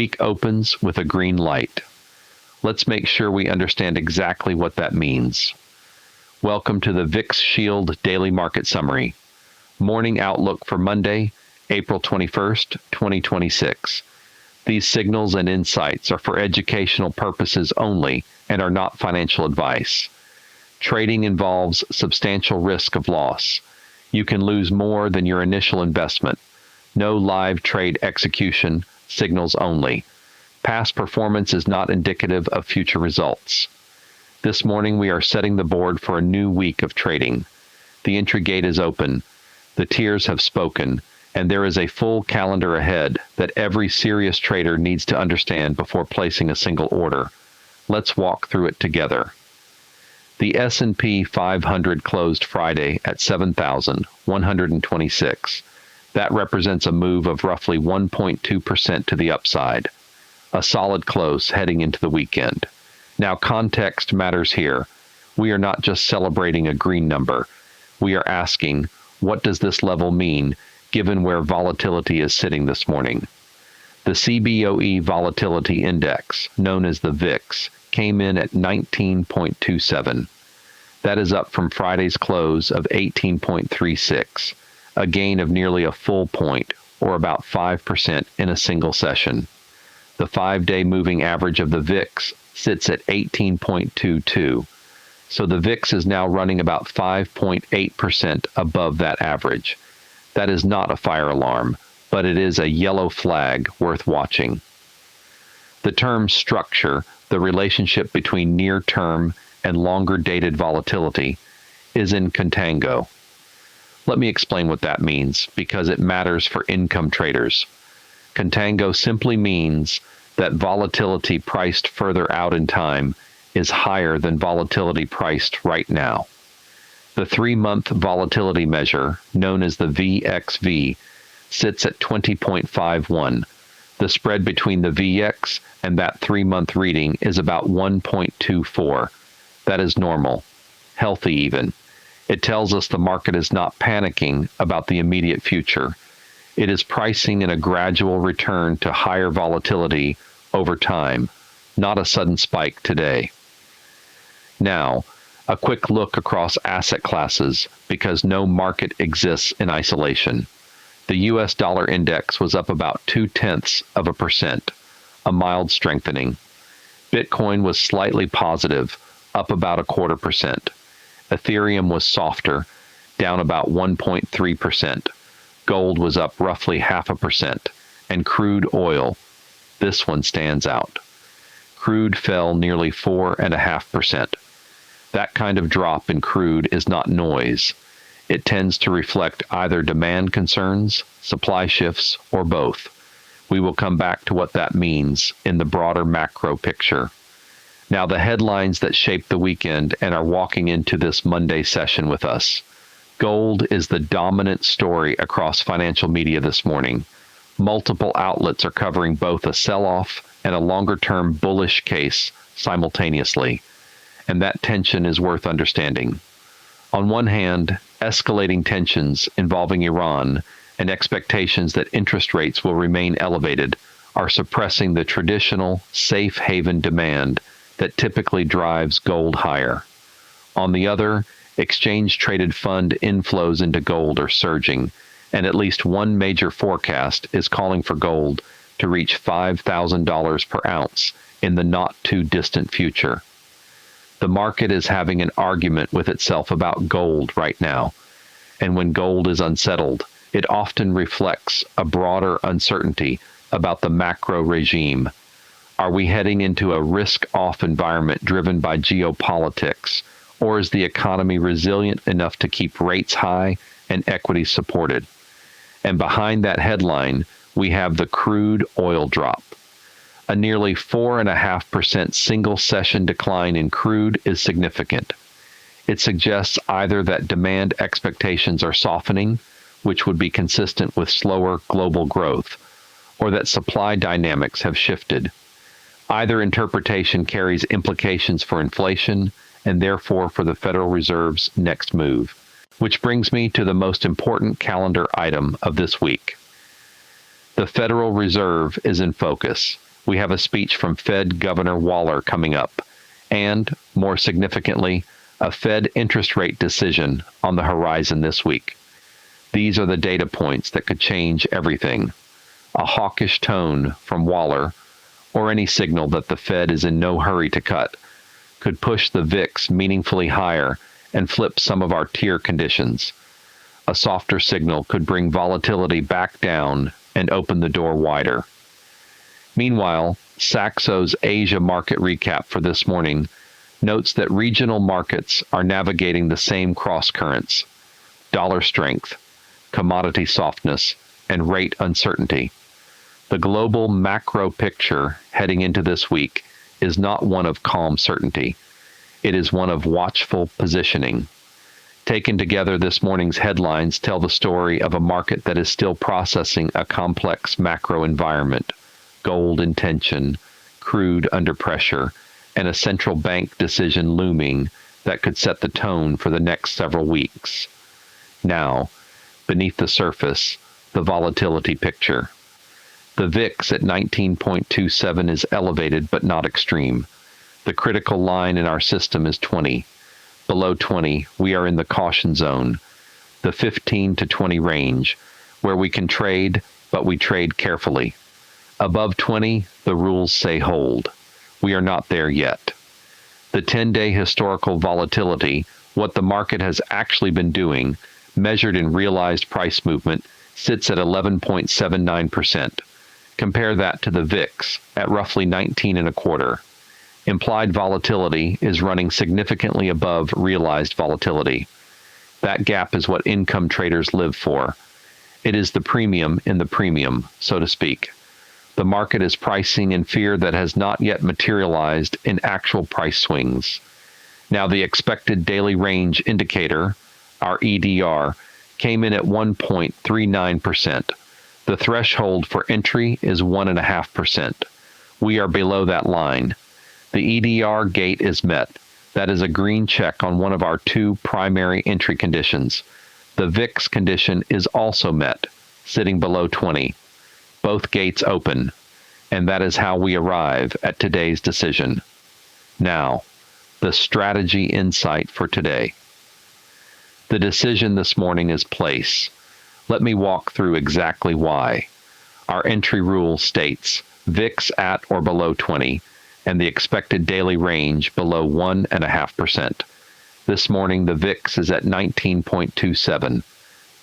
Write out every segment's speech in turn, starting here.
week opens with a green light. Let's make sure we understand exactly what that means. Welcome to the VIXShield Daily Market Summary. Morning outlook for Monday, April 21st, 2026. These signals and insights are for educational purposes only and are not financial advice. Trading involves substantial risk of loss. You can lose more than your initial investment. No live trade execution, signals only. Past performance is not indicative of future results. This morning we are setting the board for a new week of trading. The entry gate is open. The tiers have spoken, and there is a full calendar ahead that every serious trader needs to understand before placing a single order. Let's walk through it together. The S&P 500 closed Friday at 7,126. That represents a move of roughly 1.2% to the upside. A solid close heading into the weekend. Now, context matters here. We are not just celebrating a green number. We are asking, what does this level mean, given where volatility is sitting this morning? The CBOE Volatility Index, known as the VIX, came in at 19.27. That is up from Friday's close of 18.36, a gain of nearly a full point, or about 5% in a single session. The 5-day moving average of the VIX sits at 18.22, so the VIX is now running about 5.8% above that average. That is not a fire alarm, but it is a yellow flag worth watching. The term structure, the relationship between near-term and longer-dated volatility, is in contango. Let me explain what that means, because it matters for income traders. Contango simply means that volatility priced further out in time is higher than volatility priced right now. The 3-month volatility measure, known as the VXV, sits at 20.51. The spread between the VX and that 3-month reading is about 1.24. That is normal, healthy even. It tells us the market is not panicking about the immediate future. It is pricing in a gradual return to higher volatility over time, not a sudden spike today. Now, a quick look across asset classes, because no market exists in isolation. The US dollar index was up about 0.2%, a mild strengthening. Bitcoin was slightly positive, up about 0.25%. Ethereum was softer, down about 1.3%. Gold was up roughly 0.5%, and crude oil, this one stands out. Crude fell nearly 4.5%. That kind of drop in crude is not noise. It tends to reflect either demand concerns, supply shifts, or both. We will come back to what that means in the broader macro picture. Now, the headlines that shape the weekend and are walking into this Monday session with us. Gold is the dominant story across financial media this morning. Multiple outlets are covering both a sell-off and a longer-term bullish case simultaneously, and that tension is worth understanding. On one hand, escalating tensions involving Iran and expectations that interest rates will remain elevated are suppressing the traditional safe haven demand that typically drives gold higher. On the other, exchange-traded fund inflows into gold are surging, and at least one major forecast is calling for gold to reach $5,000 per ounce in the not-too-distant future. The market is having an argument with itself about gold right now, and when gold is unsettled, it often reflects a broader uncertainty about the macro regime. Are we heading into a risk-off environment driven by geopolitics, or is the economy resilient enough to keep rates high and equities supported? And behind that headline, we have the crude oil drop. A nearly 4.5% single-session decline in crude is significant. It suggests either that demand expectations are softening, which would be consistent with slower global growth, or that supply dynamics have shifted. Either interpretation carries implications for inflation and therefore for the Federal Reserve's next move. Which brings me to the most important calendar item of this week. The Federal Reserve is in focus. We have a speech from Fed Governor Waller coming up, and, more significantly, a Fed interest rate decision on the horizon this week. These are the data points that could change everything. A hawkish tone from Waller, or any signal that the Fed is in no hurry to cut, could push the VIX meaningfully higher and flip some of our tier conditions. A softer signal could bring volatility back down and open the door wider. Meanwhile, Saxo's Asia market recap for this morning notes that regional markets are navigating the same crosscurrents: dollar strength, commodity softness, and rate uncertainty. The global macro picture heading into this week is not one of calm certainty. It is one of watchful positioning. Taken together, this morning's headlines tell the story of a market that is still processing a complex macro environment: gold in tension, crude under pressure, and a central bank decision looming that could set the tone for the next several weeks. Now, beneath the surface, the volatility picture. The VIX at 19.27 is elevated but not extreme. The critical line in our system is 20. Below 20, we are in the caution zone, the 15 to 20 range, where we can trade, but we trade carefully. Above 20, the rules say hold. We are not there yet. The 10-day historical volatility, what the market has actually been doing, measured in realized price movement, sits at 11.79%. Compare that to the VIX at roughly 19.25. Implied volatility is running significantly above realized volatility. That gap is what income traders live for. It is the premium in the premium, so to speak. The market is pricing in fear that has not yet materialized in actual price swings. Now, the expected daily range indicator, our EDR, came in at 1.39%. The threshold for entry is 1.5%. We are below that line. The EDR gate is met. That is a green check on one of our two primary entry conditions. The VIX condition is also met, sitting below 20. Both gates open, and that is how we arrive at today's decision. Now, the strategy insight for today. The decision this morning is place. Let me walk through exactly why. Our entry rule states VIX at or below 20, and the expected daily range below 1.5%. This morning, the VIX is at 19.27,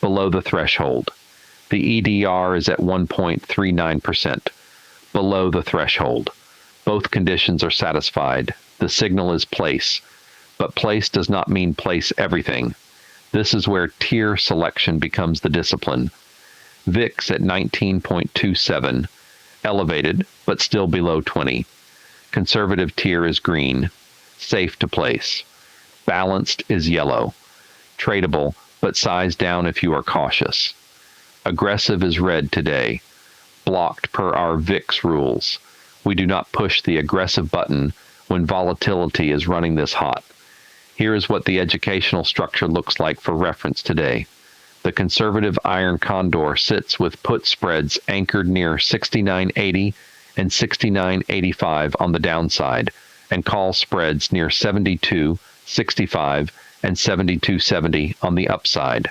below the threshold. The EDR is at 1.39%, below the threshold. Both conditions are satisfied. The signal is place, but place does not mean place everything. This is where tier selection becomes the discipline. VIX at 19.27, elevated, but still below 20. Conservative tier is green, safe to place. Balanced is yellow, tradable, but size down if you are cautious. Aggressive is red today, blocked per our VIX rules. We do not push the aggressive button when volatility is running this hot. Here is what the educational structure looks like for reference today. The conservative iron Condor sits with put spreads anchored near 69.80 and 69.85 on the downside, and call spreads near 72.65 and 72.70 on the upside.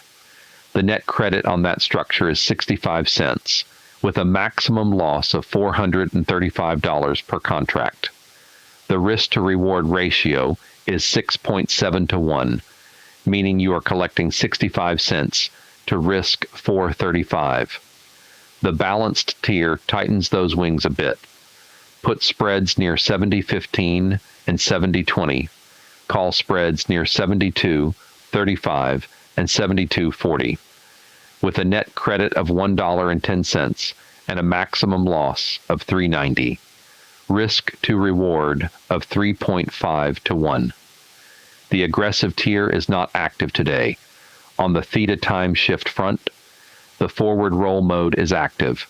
The net credit on that structure is 65 cents, with a maximum loss of $435 per contract. The risk to reward ratio is 6.7 to 1, meaning you are collecting 65 cents to risk 435. The balanced tier tightens those wings a bit. Put spreads near 70.15 and 70.20. Call spreads near 72.35 and 72.40. With a net credit of $1.10 and a maximum loss of $3.90. Risk to reward of 3.5 to 1. The aggressive tier is not active today. On the theta time shift front, the forward roll mode is active,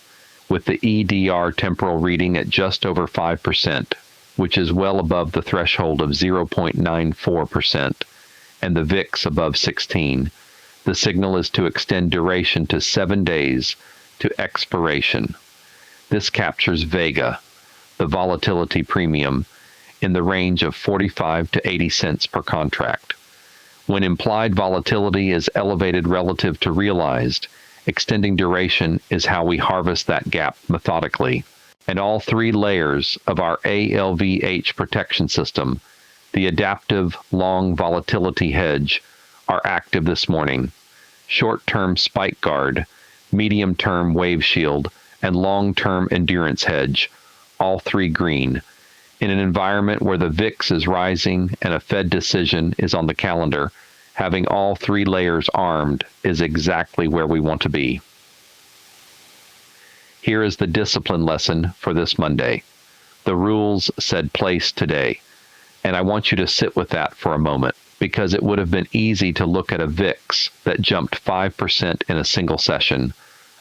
with the EDR temporal reading at just over 5%, which is well above the threshold of 0.94%, and the VIX above 16. The signal is to extend duration to 7 days to expiration. This captures Vega, the volatility premium, in the range of 45 to 80 cents per contract. When implied volatility is elevated relative to realized, extending duration is how we harvest that gap methodically. And all three layers of our ALVH protection system, the adaptive long volatility hedge, are active this morning. Short-term spike guard, medium-term wave shield, and long-term endurance hedge, all three green. In an environment where the VIX is rising and a Fed decision is on the calendar, having all three layers armed is exactly where we want to be. Here is the discipline lesson for this Monday. The rules said place today, and I want you to sit with that for a moment, because it would have been easy to look at a VIX that jumped 5% in a single session,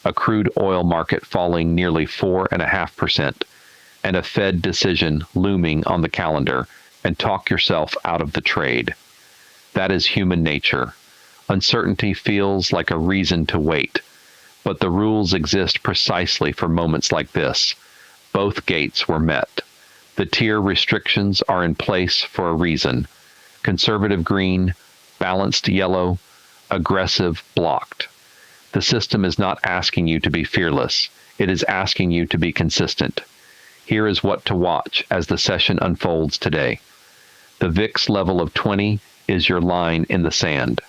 a crude oil market falling nearly 4.5%, and a Fed decision looming on the calendar, and talk yourself out of the trade. That is human nature. Uncertainty feels like a reason to wait, but the rules exist precisely for moments like this. Both gates were met. The tier restrictions are in place for a reason. Conservative green, balanced yellow, aggressive blocked. The system is not asking you to be fearless. It is asking you to be consistent. Here is what to watch as the session unfolds today. The VIX level of 20 is your line in the sand.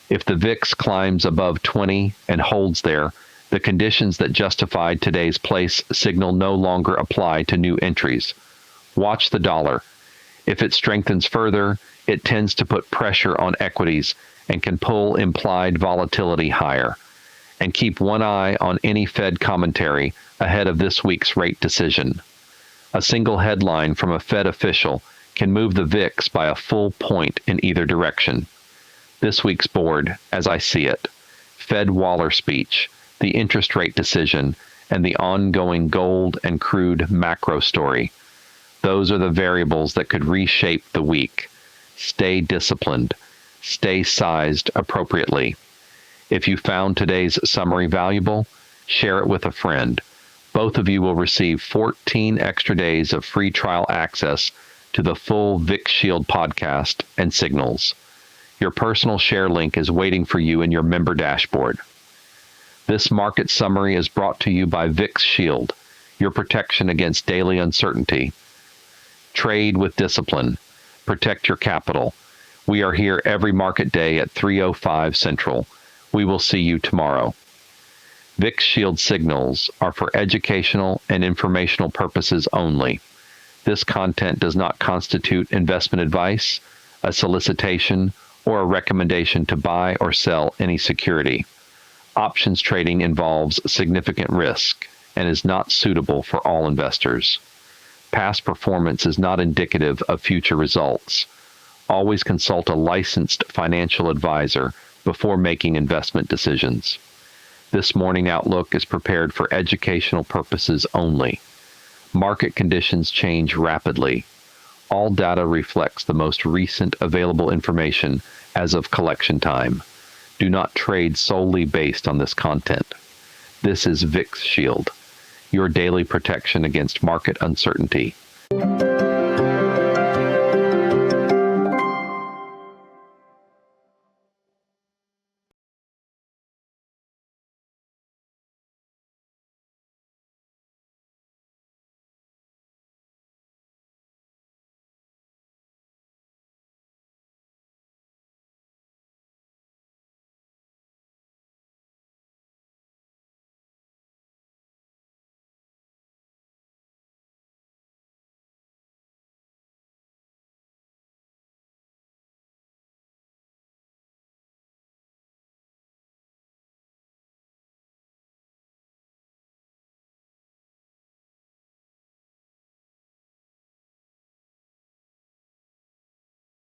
If the VIX climbs above 20 and holds there, the conditions that justified today's place signal no longer apply to new entries. Watch the dollar. If it strengthens further, it tends to put pressure on equities and can pull implied volatility higher. And keep one eye on any Fed commentary ahead of this week's rate decision. A single headline from a Fed official can move the VIX by a full point in either direction. This week's board, as I see it, Fed Waller speech, the interest rate decision, and the ongoing gold and crude macro story. Those are the variables that could reshape the week. Stay disciplined. Stay sized appropriately. If you found today's summary valuable, share it with a friend. Both of you will receive 14 extra days of free trial access to the full VIXShield podcast and signals. Your personal share link is waiting for you in your member dashboard. This market summary is brought to you by VIXShield, your protection against daily uncertainty. Trade with discipline. Protect your capital. We are here every market day at 3:05 Central. We will see you tomorrow. VIXShield signals are for educational and informational purposes only. This content does not constitute investment advice, a solicitation, or a recommendation to buy or sell any security. Options trading involves significant risk and is not suitable for all investors. Past performance is not indicative of future results. Always consult a licensed financial advisor before making investment decisions. This morning outlook is prepared for educational purposes only. Market conditions change rapidly. All data reflects the most recent available information as of collection time. Do not trade solely based on this content. This is VIXShield, your daily protection against market uncertainty.